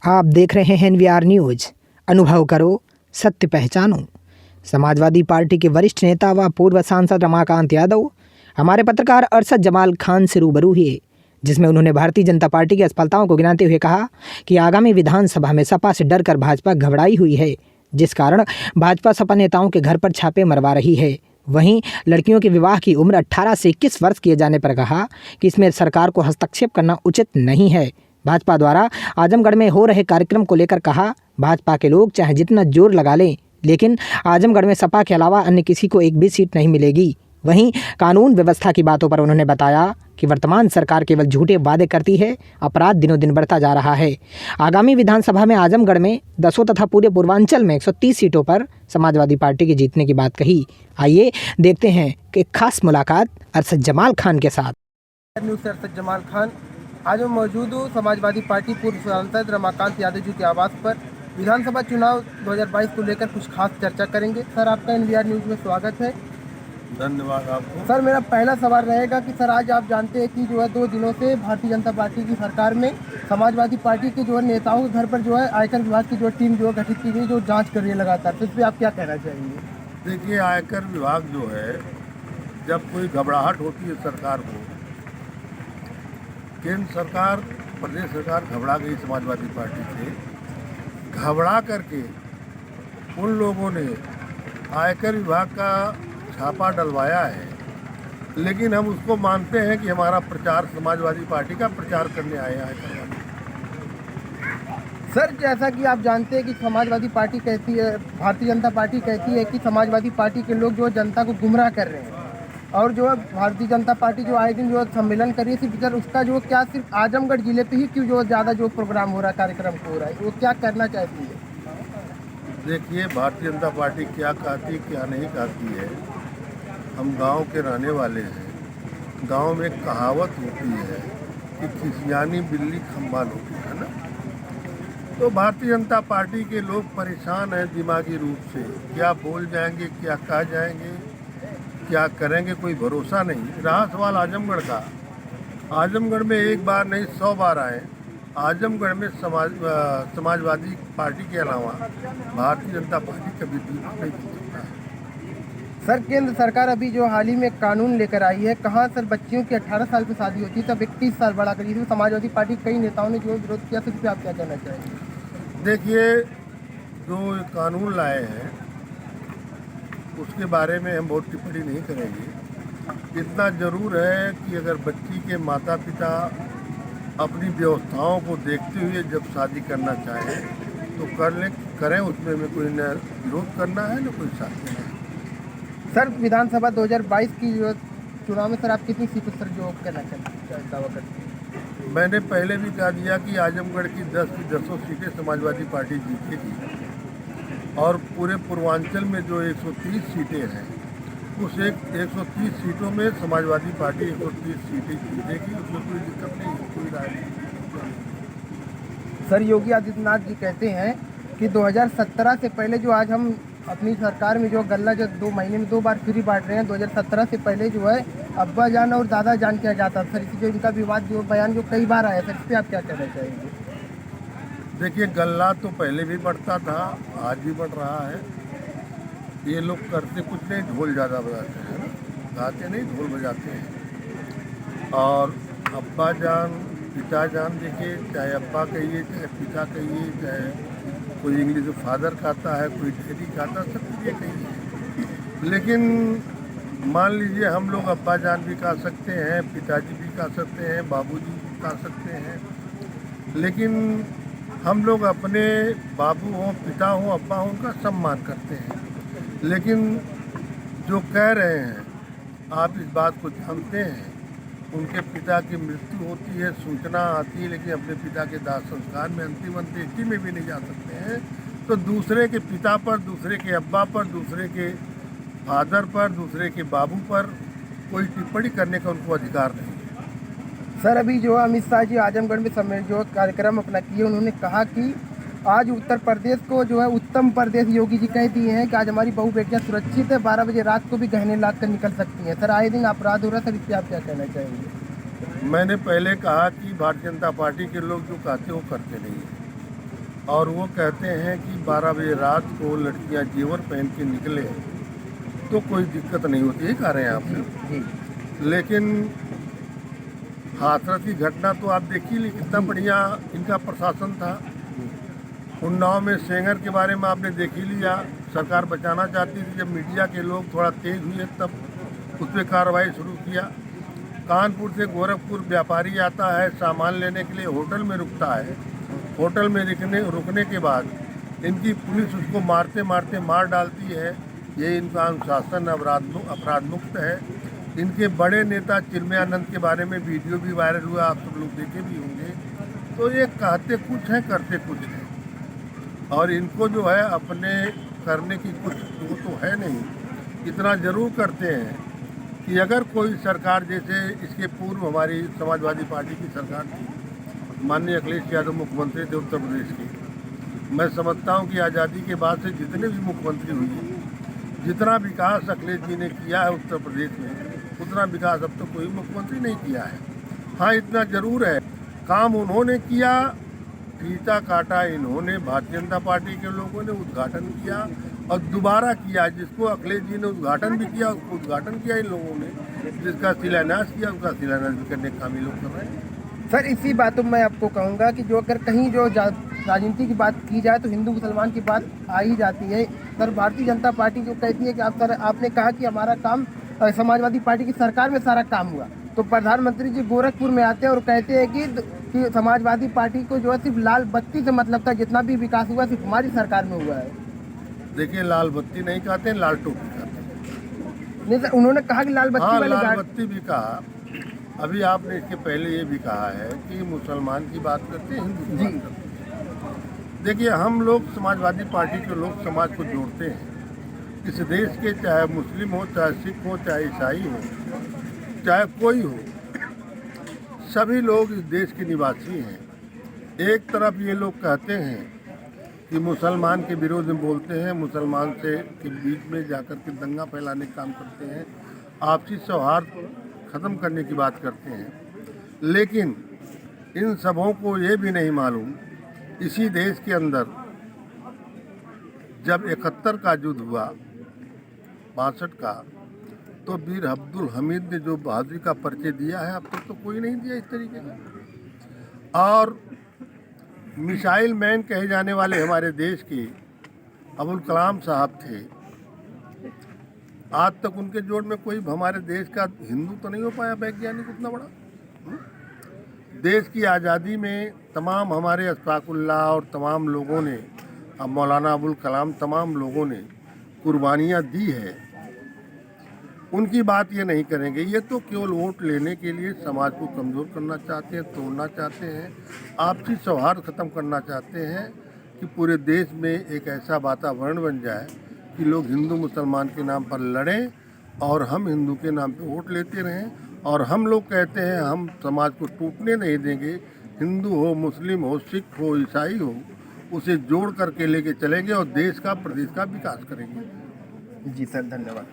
आप देख रहे हैं एनवीआर न्यूज। अनुभव करो, सत्य पहचानो। समाजवादी पार्टी के वरिष्ठ नेता व पूर्व सांसद रमाकांत यादव हमारे पत्रकार अरशद जमाल खान से रूबरू हुए, जिसमें उन्होंने भारतीय जनता पार्टी की असफलताओं को गिनाते हुए कहा कि आगामी विधानसभा में सपा से डरकर भाजपा घबराई हुई है, जिस कारण भाजपा सपा नेताओं के घर पर छापे मरवा रही है। वहीं लड़कियों के विवाह की उम्र 18 से 21 वर्ष किए जाने पर कहा कि इसमें सरकार को हस्तक्षेप करना उचित नहीं है। भाजपा द्वारा आजमगढ़ में हो रहे कार्यक्रम को लेकर कहा, भाजपा के लोग चाहे जितना जोर लगा लें, लेकिन आजमगढ़ में सपा के अलावा अन्य किसी को एक भी सीट नहीं मिलेगी। वहीं कानून व्यवस्था की बातों पर उन्होंने बताया कि वर्तमान सरकार केवल झूठे वादे करती है, अपराध दिनों दिन बढ़ता जा रहा है। आगामी विधानसभा में आजमगढ़ में 10 तथा पूरे पूर्वांचल में 130 सीटों पर समाजवादी पार्टी के जीतने की बात कही। आइए देखते हैं कि खास मुलाकात अरशद जमाल खान के साथ। न्यूज़ से अरशद जमाल खान। आज मैं मौजूद हूँ समाजवादी पार्टी पूर्व सांसद रमाकांत यादव जी के आवास पर। विधानसभा चुनाव 2022 को लेकर कुछ खास चर्चा करेंगे। सर, आपका एनवीआर न्यूज़ में स्वागत है। धन्यवाद आपको। सर, मेरा पहला सवाल रहेगा कि सर, आज आप जानते हैं कि 2 दिनों से भारतीय जनता पार्टी की सरकार में समाजवादी पार्टी के नेताओं के घर पर आयकर विभाग की टीम गठित की गई, जो जाँच कर रही है लगातार। तो इस पर आप क्या कहना चाहेंगे? देखिए, आयकर विभाग जो है, जब कोई घबराहट होती है सरकार को, केंद्र सरकार, प्रदेश सरकार घबरा गई समाजवादी पार्टी से, घबरा करके उन लोगों ने आयकर विभाग का छापा डलवाया है। लेकिन हम उसको मानते हैं कि हमारा प्रचार, समाजवादी पार्टी का प्रचार करने आए हैं आयकर विभाग। सर, जैसा कि आप जानते हैं कि समाजवादी पार्टी कहती है, भारतीय जनता पार्टी कहती है कि समाजवादी पार्टी के लोग जनता को गुमराह कर रहे हैं, और भारतीय जनता पार्टी आए दिन सम्मेलन कर रही है, सिर्फ उसका क्या सिर्फ आजमगढ़ जिले पे ही क्यों ज़्यादा प्रोग्राम हो रहा है, कार्यक्रम हो रहा है, वो क्या करना चाहती है? देखिए, भारतीय जनता पार्टी क्या कहती है, क्या नहीं कहती है, हम गांव के रहने वाले हैं। गांव में एक कहावत होती है कि खिसियानी बिल्ली खंबाल होती है ना। तो भारतीय जनता पार्टी के लोग परेशान हैं दिमागी रूप से, क्या बोल जाएंगे, क्या कह जाएंगे, क्या करेंगे, कोई भरोसा नहीं। रहा सवाल आजमगढ़ का, आजमगढ़ में एक बार नहीं 100 बार आए। आजमगढ़ में समाजवादी पार्टी के अलावा भारतीय जनता पार्टी कभी भी नहीं जीत सकता है। सर, केंद्र सरकार अभी हाल ही में कानून लेकर आई है, कहाँ सर बच्चियों की 18 साल की शादी होती है तब 31 साल बढ़ा करी। समाजवादी पार्टी कई नेताओं ने विरोध किया, तो इस पर आप क्या कहना चाहेंगे? देखिए, जो कानून लाए हैं उसके बारे में हम बहुत टिप्पणी नहीं करेंगे। इतना ज़रूर है कि अगर बच्ची के माता पिता अपनी व्यवस्थाओं को देखते हुए जब शादी करना चाहें तो करें, उसमें में कोई न विरोध करना है न कोई साथ देना है। सर, विधानसभा 2022 की चुनाव में सर आप कितनी सीटों पर कहना चाहते दावा करते हैं? मैंने पहले भी कहा दिया कि आजमगढ़ की 10 की 10 सीटें समाजवादी पार्टी जीतेगी, और पूरे पूर्वांचल में जो 130 सीटें हैं, उस 130 सीटों में समाजवादी पार्टी 130 सीटें जीतेगी। उसमें कोई दिक्कत नहीं है, कोई राय नहीं। सर, योगी आदित्यनाथ जी कहते हैं कि 2017 से पहले आज हम अपनी सरकार में गल्ला 2 महीने में 2 बार फ्री बांट रहे हैं, 2017 से पहले अब्बा जान और दादा जान किया जाता सर। इसी इनका विवाद बयान कई बार आया सर, इस पर आप क्या कहना चाहेंगे? देखिए, गल्ला तो पहले भी बढ़ता था, आज भी बढ़ रहा है। ये लोग करते कुछ नहीं, ढोल ज़्यादा बजाते हैं ना, गाते नहीं, ढोल बजाते हैं। और अब्बा जान, पिता जान, देखिए, चाहे अब्बा कहिए, चाहे पिता कहिए, चाहे कोई इंग्लिश में फादर कहता है, कोई डैडी कहता है, सब ये कहिए। लेकिन मान लीजिए, हम लोग अब्बा जान भी कह सकते हैं, पिताजी भी कह सकते हैं, बाबूजी भी कह सकते हैं। लेकिन हम लोग अपने बाबू हों, पिता हों, अब्बा हों, उनका सम्मान करते हैं। लेकिन जो कह रहे हैं, आप इस बात को जानते हैं, उनके पिता की मृत्यु होती है, सूचना आती है, लेकिन अपने पिता के दाह संस्कार में, अंतिम अंत्येष्टि में भी नहीं जा सकते हैं। तो दूसरे के पिता पर, दूसरे के अब्बा पर, दूसरे के फादर पर, दूसरे के बाबू पर कोई टिप्पणी करने का उनको अधिकार नहीं है। सर, अभी अमित शाह जी आजमगढ़ में कार्यक्रम अपना किए, उन्होंने कहा कि आज उत्तर प्रदेश को उत्तम प्रदेश योगी जी कह दिए हैं कि आज हमारी बहू बेटियां सुरक्षित है, 12 बजे रात को भी गहने लाद कर निकल सकती हैं। सर, आए दिन अपराध हो रहा है सर, इस पर आप क्या कहना चाहेंगे? मैंने पहले कहा कि भारतीय जनता पार्टी के लोग जो कहते हैं वो करते नहीं हैं। और वो कहते हैं कि 12 बजे रात को लड़कियां जेवर पहन के निकले तो कोई दिक्कत नहीं होती है, कह रहे हैं आप। जी लेकिन हाथरस की घटना तो आप देखी ली, कितना बढ़िया इनका प्रशासन था। उन्नाव में सेंगर के बारे में आपने देख ही लिया, सरकार बचाना चाहती थी। जब मीडिया के लोग थोड़ा तेज हुए तब उस पर कार्रवाई शुरू किया। कानपुर से गोरखपुर व्यापारी आता है सामान लेने के लिए, होटल में रुकता है। होटल में रुकने के बाद इनकी पुलिस उसको मारते मारते मार डालती है। ये इनका अनुशासन अपराध मुक्त है। इनके बड़े नेता चिन्मयानंद के बारे में वीडियो भी वायरल हुआ, आप सब लोग देखे भी होंगे। तो ये कहते कुछ हैं करते कुछ हैं, और इनको जो है अपने करने की कुछ वो तो है नहीं। इतना जरूर करते हैं कि अगर कोई सरकार, जैसे इसके पूर्व हमारी समाजवादी पार्टी की सरकार थी, माननीय अखिलेश यादव मुख्यमंत्री थे उत्तर प्रदेश के। मैं समझता हूं कि आज़ादी के बाद से जितने भी मुख्यमंत्री हुए, जितना विकास अखिलेश जी ने किया है उत्तर प्रदेश में, उतना विकास अब तक कोई मुख्यमंत्री नहीं किया है। हाँ, इतना जरूर है, काम उन्होंने किया, फीता काटा इन्होंने, भारतीय जनता पार्टी के लोगों ने उद्घाटन किया और दोबारा किया। जिसको अखिलेश जी ने उद्घाटन भी किया, उसको उद्घाटन किया इन लोगों ने। जिसका शिलान्यास किया, उसका शिलान्यास भी करने का काम ये लोग कर रहे हैं। सर, इसी बातों में मैं आपको कहूँगा कि जो अगर कहीं जो राजनीति की बात की जाए तो हिंदू मुसलमान की बात आ ही जाती है। सर, भारतीय जनता पार्टी जो कहती है कि आपने कहा कि हमारा काम समाजवादी पार्टी की सरकार में सारा काम हुआ, तो प्रधानमंत्री जी गोरखपुर में आते हैं और कहते हैं कि समाजवादी पार्टी को जो है सिर्फ लाल बत्ती से मतलब था, जितना भी विकास हुआ सिर्फ हमारी सरकार में हुआ है। देखिए, लाल बत्ती नहीं कहते, लाल टोपी कहते हैं। नहीं सर, उन्होंने कहा कि लाल बत्ती हाँ, वाली लाल बत्ती भी कहा। अभी आपने इसके पहले ये भी कहा है कि मुसलमान की बात करते हैं, हिंदू की बात करते हैं। देखिए, हम लोग समाजवादी पार्टी के लोग समाज को जोड़ते हैं। इस देश के चाहे मुस्लिम हो, चाहे सिख हो, चाहे ईसाई हो, चाहे कोई हो, सभी लोग इस देश के निवासी हैं। एक तरफ ये लोग कहते हैं कि मुसलमान के विरोध में बोलते हैं, मुसलमान से के बीच में जाकर के दंगा फैलाने का काम करते हैं, आपसी सौहार्द ख़त्म करने की बात करते हैं। लेकिन इन सबों को ये भी नहीं मालूम, इसी देश के अंदर जब 71 का युद्ध हुआ, 62 का, तो वीर अब्दुल हमीद ने जो बहादुरी का परिचय दिया है, अब तक तो कोई नहीं दिया इस तरीके का। और मिसाइल मैन कहे जाने वाले हमारे देश के अबुल कलाम साहब थे, आज तक उनके जोड़ में कोई हमारे देश का हिंदू तो नहीं हो पाया वैज्ञानिक उतना बड़ा। देश की आज़ादी में तमाम हमारे अशफाकुल्लाह और तमाम लोगों ने, अब मौलाना अबुल कलाम, तमाम लोगों ने कुर्बानियाँ दी है। उनकी बात ये नहीं करेंगे। ये तो केवल वोट लेने के लिए समाज को कमज़ोर करना चाहते हैं, तोड़ना चाहते हैं, आपसी सौहार्द ख़त्म करना चाहते हैं कि पूरे देश में एक ऐसा वातावरण बन जाए कि लोग हिंदू मुसलमान के नाम पर लड़ें और हम हिंदू के नाम पे वोट लेते रहें। और हम लोग कहते हैं हम समाज को टूटने नहीं देंगे। हिंदू हो, मुस्लिम हो, सिख हो, ईसाई हो, उसे जोड़ करके लेके चलेंगे और देश का, प्रदेश का विकास करेंगे। जी सर, धन्यवाद।